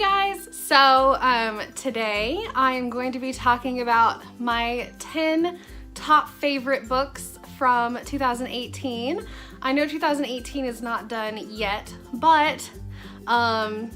guys, so today I am going to be talking about my 10 top favorite books from 2018. I know 2018 is not done yet, but I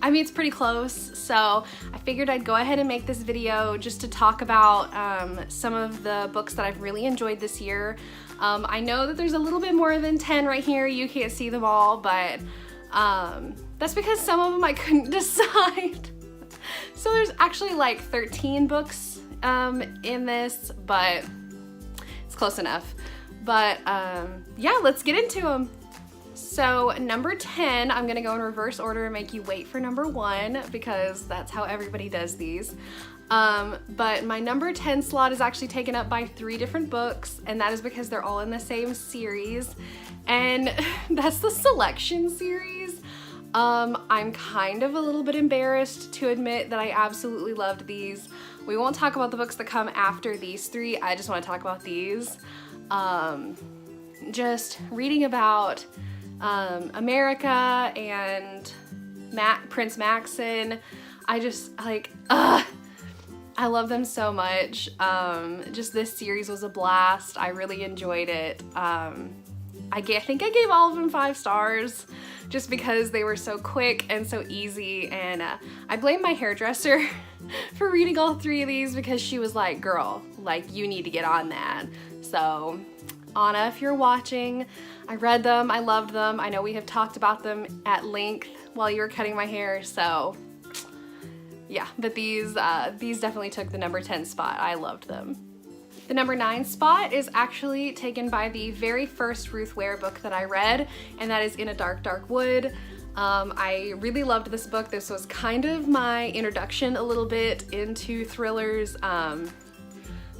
mean, it's pretty close, so I figured I'd go ahead and make this video just to talk about some of the books that I've really enjoyed this year. I know that there's a little bit more than 10 right here. You can't see them all, but that's because some of them I couldn't decide. So there's actually like 13 books in this, but it's close enough. But yeah, let's get into them. So number 10, I'm gonna go in reverse order and make you wait for number 1 because that's how everybody does these. But my number 10 slot is actually taken up by 3 different books, and that is because they're all in the same series, and that's the Selection series. I'm kind of a little bit embarrassed to admit that I absolutely loved these. We won't talk about the books that come after these 3, I just want to talk about these. Just reading about America and Prince Maxon, I just like, I love them so much. Just this series was a blast. I really enjoyed it. I think I gave all of them 5 stars just because they were so quick and so easy, and I blame my hairdresser for reading all 3 of these because she was like, girl, like, you need to get on that. So Anna, if you're watching, I read them, I loved them. I know we have talked about them at length while you were cutting my hair, so yeah, but these definitely took the number 10 spot. I loved them. The number 9 spot is actually taken by the very first Ruth Ware book that I read, and that is In a Dark, Dark Wood. I really loved this book. This was kind of my introduction a little bit into thrillers,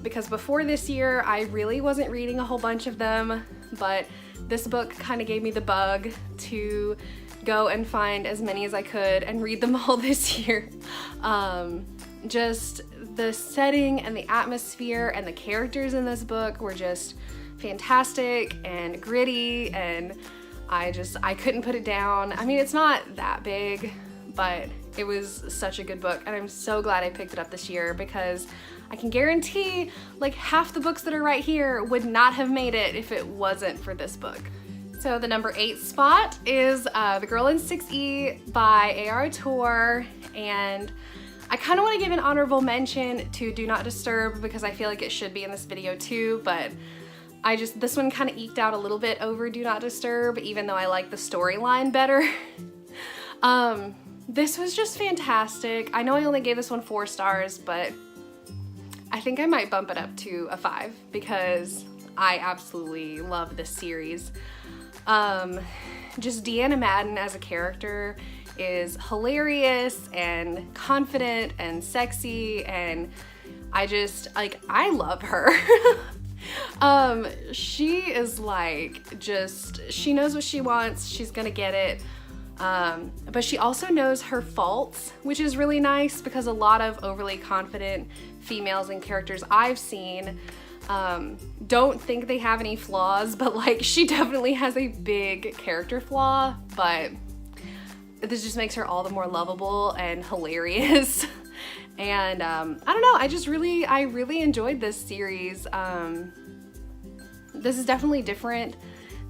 because before this year, I really wasn't reading a whole bunch of them, but this book kind of gave me the bug to go and find as many as I could and read them all this year. Just the setting and the atmosphere and the characters in this book were just fantastic and gritty, and I couldn't put it down. I mean, it's not that big, but it was such a good book, and I'm so glad I picked it up this year because I can guarantee like half the books that are right here would not have made it if it wasn't for this book. So the number 8 spot is The Girl in 6E by A.R. Torr, and I kind of want to give an honorable mention to Do Not Disturb because I feel like it should be in this video too, but this one kind of eked out a little bit over Do Not Disturb, even though I like the storyline better. This was just fantastic. I know I only gave this one 4 stars, but I think I might bump it up to a 5 because I absolutely love this series. Just Deanna Madden as a character is hilarious and confident and sexy, and I love her. She is like, she knows what she wants, she's gonna get it, but she also knows her faults, which is really nice because a lot of overly confident females and characters I've seen don't think they have any flaws, but like she definitely has a big character flaw, but this just makes her all the more lovable and hilarious. And I don't know, I really enjoyed this series. This is definitely different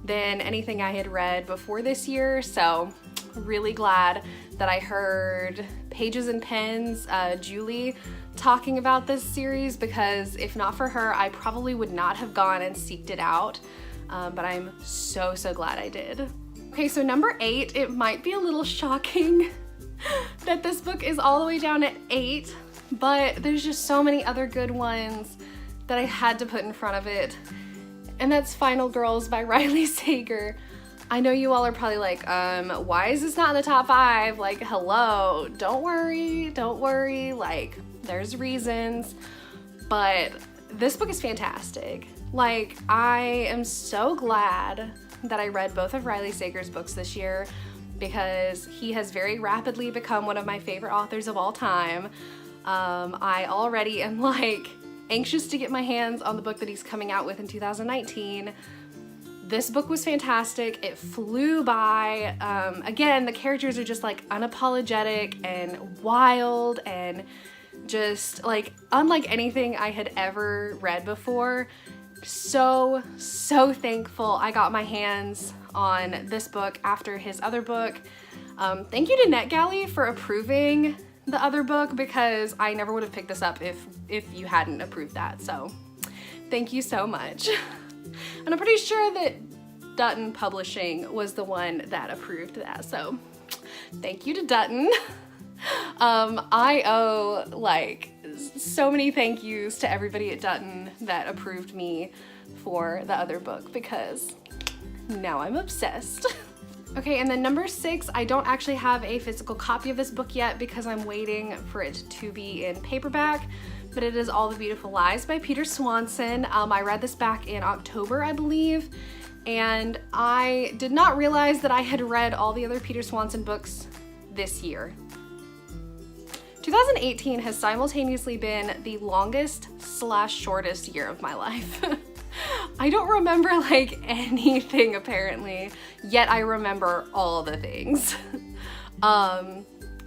than anything I had read before this year, so really glad that I heard Pages and Pens, Julie, talking about this series, because if not for her, I probably would not have gone and seeked it out, but I'm so glad I did. Okay, so number 8, it might be a little shocking that this book is all the way down at 8, but there's just so many other good ones that I had to put in front of it, and that's Final Girls by Riley Sager. I know you all are probably like, why is this not in the top 5? Like, hello, don't worry, like, there's reasons, but this book is fantastic. Like, I am so glad that I read both of Riley Sager's books this year because he has very rapidly become one of my favorite authors of all time. I already am like anxious to get my hands on the book that he's coming out with in 2019. This book was fantastic. It flew by. Again, the characters are just like unapologetic and wild and just like unlike anything I had ever read before. So thankful I got my hands on this book after his other book. Thank you to NetGalley for approving the other book, because I never would have picked this up if you hadn't approved that. So thank you so much. And I'm pretty sure that Dutton Publishing was the one that approved that. So thank you to Dutton. I owe like so many thank yous to everybody at Dutton that approved me for the other book, because now I'm obsessed. Okay, and then number 6, I don't actually have a physical copy of this book yet because I'm waiting for it to be in paperback, but it is All the Beautiful Lies by Peter Swanson. I read this back in October, I believe, and I did not realize that I had read all the other Peter Swanson books this year. 2018 has simultaneously been the longest / shortest year of my life. I don't remember like anything apparently, yet I remember all the things.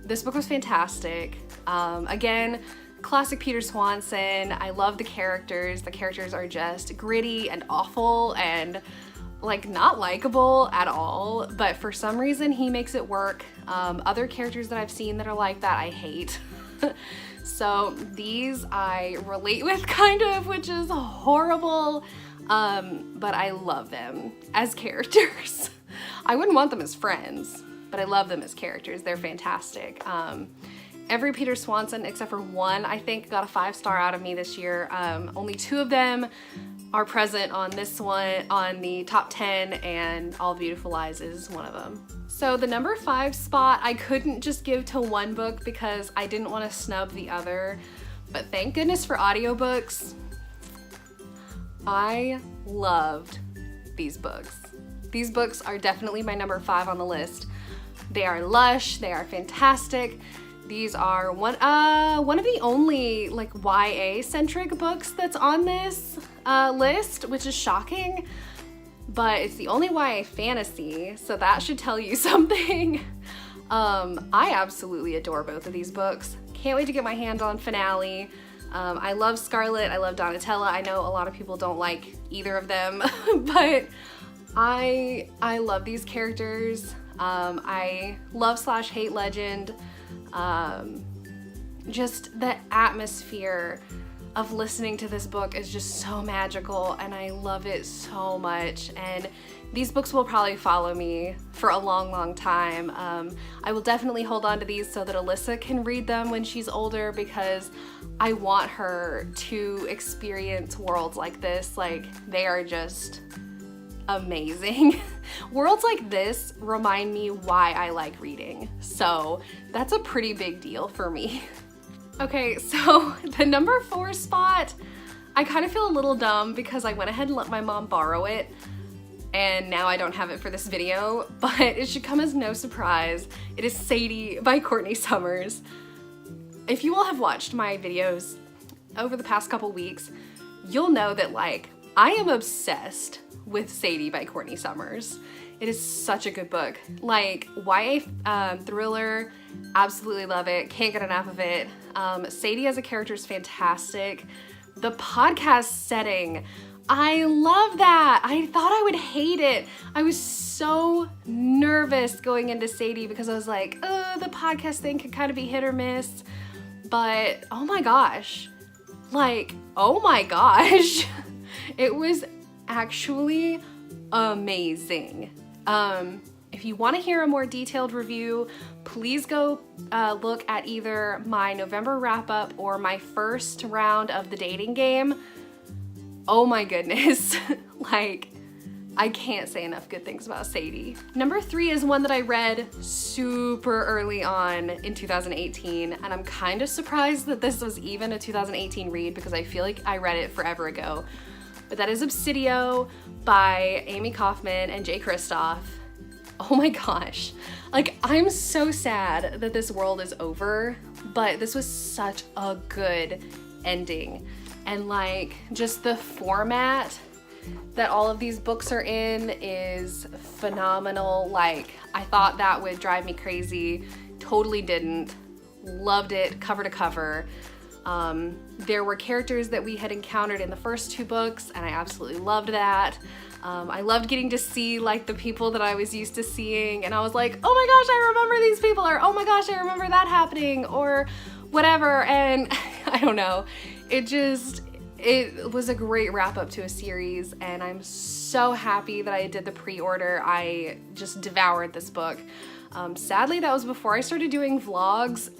This book was fantastic. Again, classic Peter Swanson. I love the characters. The characters are just gritty and awful and like not likable at all, but for some reason he makes it work. Other characters that I've seen that are like that, I hate. So these I relate with kind of, which is horrible, but I love them as characters. I wouldn't want them as friends, but I love them as characters. They're fantastic. Every Peter Swanson except for one, I think, got a 5-star out of me this year. Only 2 of them are present on this one, on the top 10, and All the Beautiful Lies is one of them. So the number 5 spot, I couldn't just give to one book because I didn't want to snub the other, but thank goodness for audiobooks. I loved these books. These books are definitely my number 5 on the list. They are lush, they are fantastic. These are one of the only like YA-centric books that's on this list, which is shocking, but it's the only YA fantasy, so that should tell you something. I absolutely adore both of these books. Can't wait to get my hands on Finale. I love Scarlet, I love Donatella. I know a lot of people don't like either of them, but I love these characters. I love / hate Legend. Just the atmosphere of listening to this book is just so magical, and I love it so much, and these books will probably follow me for a long time. I will definitely hold on to these so that Alyssa can read them when she's older, because I want her to experience worlds like this. Like, they are just amazing. Worlds like this remind me why I like reading, so that's a pretty big deal for me. Okay, so the number 4 spot, I kind of feel a little dumb because I went ahead and let my mom borrow it, and now I don't have it for this video, but it should come as no surprise. It is Sadie by Courtney Summers. If you all have watched my videos over the past couple weeks, you'll know that like I am obsessed with Sadie by Courtney Summers. It is such a good book. Like, YA thriller, absolutely love it, can't get enough of it. Sadie as a character is fantastic. The podcast setting, I love that. I thought I would hate it. I was so nervous going into Sadie because I was like, oh, the podcast thing could kind of be hit or miss. But oh my gosh, like, oh my gosh. It was actually amazing. If you want to hear a more detailed review, please go look at either my November wrap-up or my first round of the dating game. Oh my goodness. Like, I can't say enough good things about Sadie. Number 3 is one that I read super early on in 2018, and I'm kind of surprised that this was even a 2018 read because I feel like I read it forever ago. But that is Obsidio by Amy Kaufman and Jay Kristoff. Oh my gosh. Like, I'm so sad that this world is over, but this was such a good ending. And like, just the format that all of these books are in is phenomenal. Like, I thought that would drive me crazy. Totally didn't. Loved it cover to cover. There were characters that we had encountered in the first 2 books, and I absolutely loved that. I loved getting to see like the people that I was used to seeing, and I was like, oh my gosh, I remember these people, or oh my gosh, I remember that happening, or whatever. And I don't know, it was a great wrap up to a series, and I'm so happy that I did the pre-order. I just devoured this book. Sadly, that was before I started doing vlogs,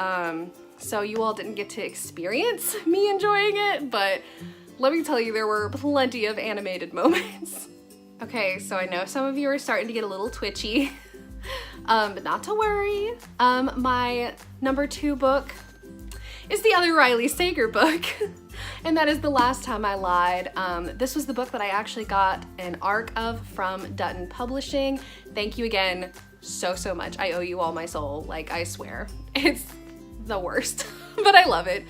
so you all didn't get to experience me enjoying it, but let me tell you, there were plenty of animated moments. Okay, so I know some of you are starting to get a little twitchy, but not to worry. My number 2 book is the other Riley Sager book, and that is The Last Time I Lied. This was the book that I actually got an ARC of from Dutton Publishing. Thank you again so much. I owe you all my soul, like, I swear. It's the worst, but I love it.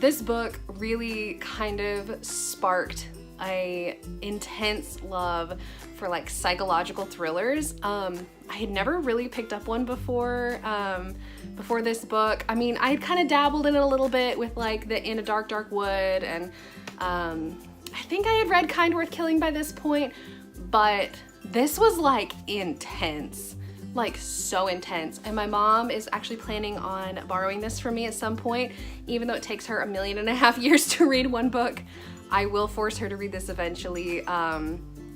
This book really kind of sparked a intense love for like psychological thrillers. I had never really picked up one before this book. I mean, I had kind of dabbled in it a little bit with like the In a Dark, Dark Wood, and I think I had read Kind Worth Killing by this point, but this was like intense, like so intense. And my mom is actually planning on borrowing this from me at some point, even though it takes her 1.5 million years to read one book. I will force her to read this eventually.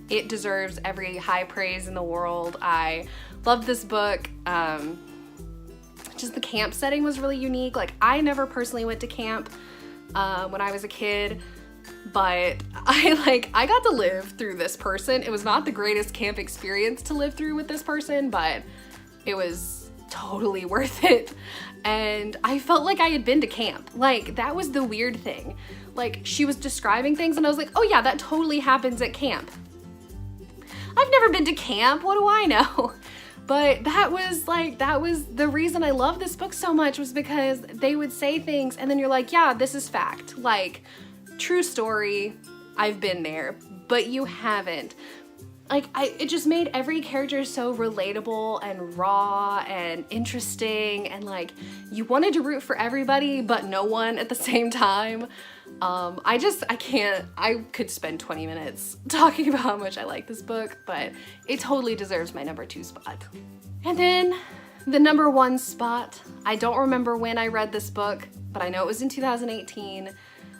It deserves every high praise in the world. I loved this book. Just the camp setting was really unique. Like, I never personally went to camp when I was a kid, but I got to live through this person. It was not the greatest camp experience to live through with this person, but it was totally worth it. And I felt like I had been to camp. Like, that was the weird thing. Like, she was describing things and I was like, oh yeah, that totally happens at camp. I've never been to camp, what do I know? But that was the reason I love this book so much, was because they would say things and then you're like, yeah, this is fact. Like, true story, I've been there, but you haven't. Like, it just made every character so relatable and raw and interesting, and like, you wanted to root for everybody but no one at the same time. I could spend 20 minutes talking about how much I like this book, but it totally deserves my number 2 spot. And then the number 1 spot, I don't remember when I read this book, but I know it was in 2018.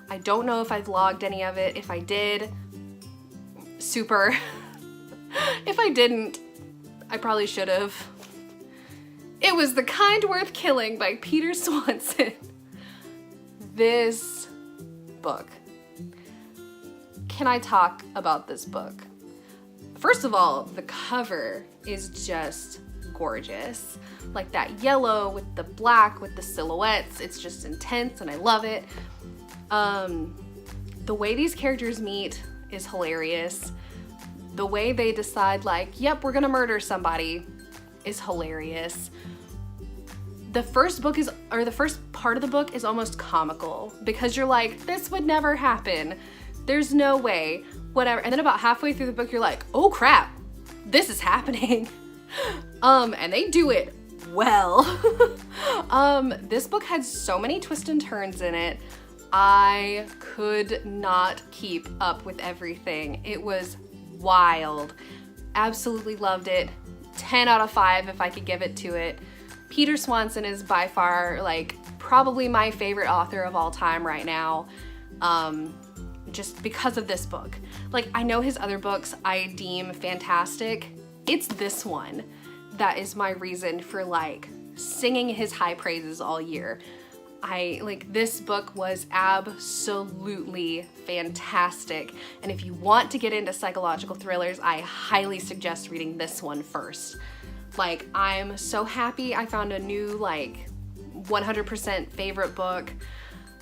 I don't know if I vlogged any of it. If I did, super. If I didn't, I probably should have. It was The Kind Worth Killing by Peter Swanson. This book. Can I talk about this book? First of all, the cover is just gorgeous. Like, that yellow with the black with the silhouettes, it's just intense and I love it. The way these characters meet is hilarious. The way they decide, like, yep, we're gonna murder somebody, is hilarious. The first part of the book is almost comical, because you're like, this would never happen. There's no way, whatever. And then about halfway through the book, you're like, oh crap, this is happening. And they do it well. This book had so many twists and turns in it. I could not keep up with everything. It was wild. Absolutely loved it. 10 out of 5 if I could give it to it. Peter Swanson is by far, like, probably my favorite author of all time right now, just because of this book. Like, I know his other books I deem fantastic. It's this one that is my reason for, like, singing his high praises all year. This book was absolutely fantastic. And if you want to get into psychological thrillers, I highly suggest reading this one first. Like, I'm so happy I found a new, like, 100% favorite book.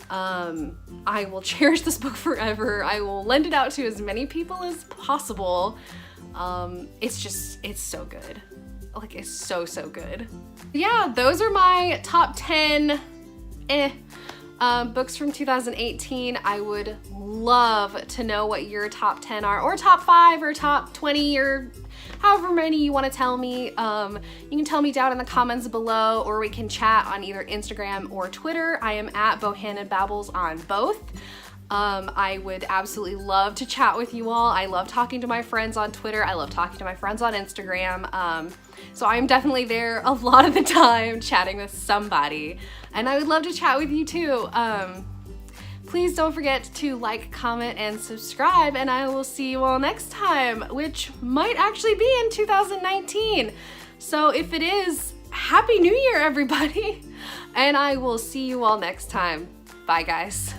I will cherish this book forever. I will lend it out to as many people as possible. It's so good. Like, it's so good. Yeah, those are my top 10 books from 2018. I would love to know what your top 10 are, or top 5 or top 20, or however many you want to tell me. You can tell me down in the comments below, or we can chat on either Instagram or Twitter. I am at Bohannon Babbles on both. I would absolutely love to chat with you all. I love talking to my friends on Twitter. I love talking to my friends on Instagram. So I'm definitely there a lot of the time chatting with somebody, and I would love to chat with you too. Please don't forget to like, comment, and subscribe, and I will see you all next time, which might actually be in 2019. So if it is, Happy New Year, everybody, and I will see you all next time. Bye, guys.